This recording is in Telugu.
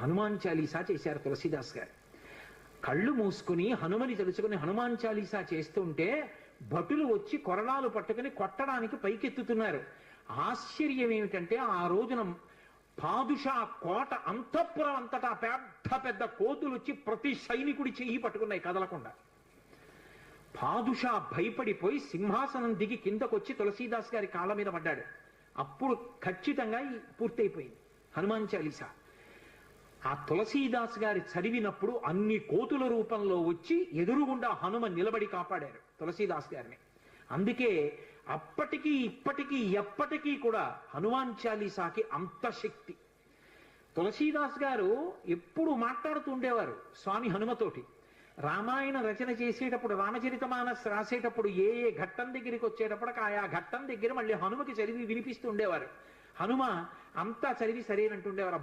హనుమాన్ చాలీసా చేశారు తులసీదాస్ గారు. కళ్ళు మూసుకుని హనుమని తెలుసుకుని హనుమాన్ చాలీసా చేస్తుంటే భటులు వచ్చి కొరడాలు పట్టుకుని కొట్టడానికి పైకెత్తుతున్నారు. ఆశ్చర్యం ఏమిటంటే ఆ రోజున పాదుషా కోట అంతఃపురం అంతటా పెద్ద పెద్ద కోతులు వచ్చి ప్రతి సైనికుడి చెయ్యి పట్టుకున్నాయి కదలకుండా. పాదుషా భయపడిపోయి సింహాసనం దిగి కిందకొచ్చి తులసీదాస్ గారి కాళ్ళ మీద పడ్డాడు. అప్పుడు ఖచ్చితంగా పూర్తయిపోయింది హనుమాన్ చాలీసా. ఆ తులసీదాస్ గారి చదివినప్పుడు అన్ని కోతుల రూపంలో వచ్చి ఎదురుగుండా హనుమ నిలబడి కాపాడారు తులసీదాస్ గారిని. అందుకే అప్పటికీ ఇప్పటికీ ఎప్పటికీ కూడా హనుమాన్ చాలీసాకి అంత శక్తి. తులసీదాస్ గారు ఎప్పుడు మాట్లాడుతూ ఉండేవారు స్వామి హనుమతోటి. రామాయణ రచన చేసేటప్పుడు రామచరితమానస్ రాసేటప్పుడు ఏ ఏ ఘట్టం దగ్గరికి వచ్చేటప్పటికి ఆయా ఘట్టం దగ్గర మళ్ళీ హనుమకి చదివి వినిపిస్తూ ఉండేవారు. హనుమ అంతా చదివి సరేనంటుండేవారు.